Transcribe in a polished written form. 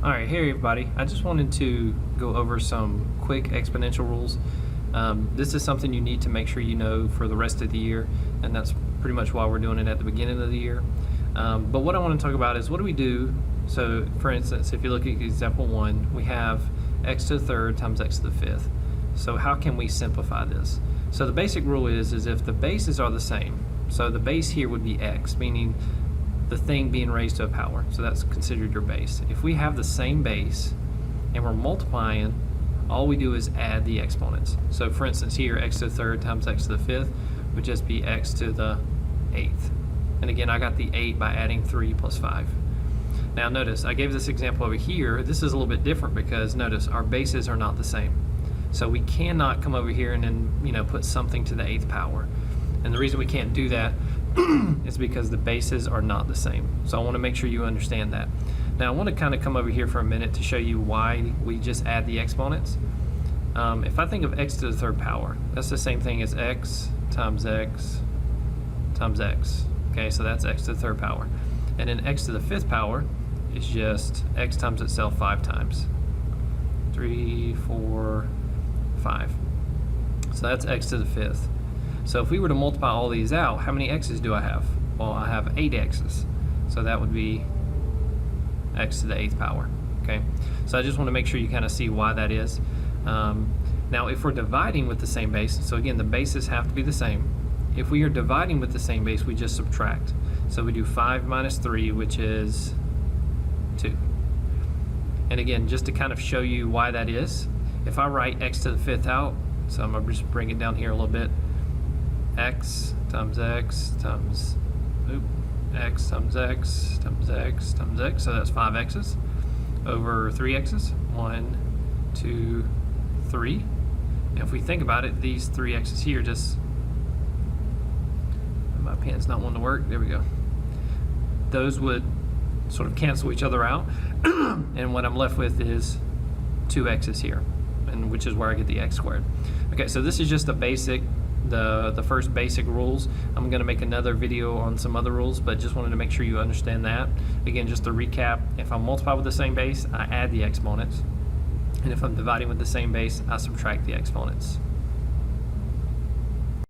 All right, hey everybody. I just wanted to go over some quick exponential rules. This is something you need to make sure you know for the rest of the year, and that's pretty much why we're doing it at the beginning of the year. But what I want to talk about is what do we do? So for instance, if you look at example 1, we have x to the third times x to the fifth. So how can we simplify this? So the basic rule is if the bases are the same, so the base here would be x, meaning the thing being raised to a power. So that's considered your base. If we have the same base and we're multiplying, all we do is add the exponents. So for instance here, x to the third times x to the fifth would just be x to the eighth. And again, I got the 8 by adding 3 plus 5. Now notice, I gave this example over here. This is a little bit different because notice, our bases are not the same. So we cannot come over here and then put something to the 8th power. And the reason we can't do that is because the bases are not the same. So I want to make sure you understand that. Now I want to kind of come over here for a minute to show you why we just add the exponents. If I think of x to the third power, that's the same thing as x times x times x. Okay, so that's x to the third power. And then x to the fifth power is just x times itself 5 times. 3, 4, 5. So that's x to the fifth. So if we were to multiply all these out, how many x's do I have? Well, I have 8 x's. So that would be x to the 8th power. Okay, so I just want to make sure you kind of see why that is. Now if we're dividing with the same base, so again the bases have to be the same. If we are dividing with the same base, we just subtract. So we do 5 minus 3, which is 2. And again, just to kind of show you why that is, if I write x to the fifth out, so I'm going to just bring it down here a little bit, x times x times x times x times x times x, so that's 5 x's over 3 x's. 1, 2, 3. And if we think about it, these 3 x's here just, my pen's not wanting to work, there we go. Those would sort of cancel each other out, and what I'm left with is 2 x's here, and which is where I get the x squared. Okay, so this is just a basic, the first basic rules. I'm going to make another video on some other rules, but just wanted to make sure you understand that. Again, just to recap, if I multiply with the same base, I add the exponents, and if I'm dividing with the same base, I subtract the exponents.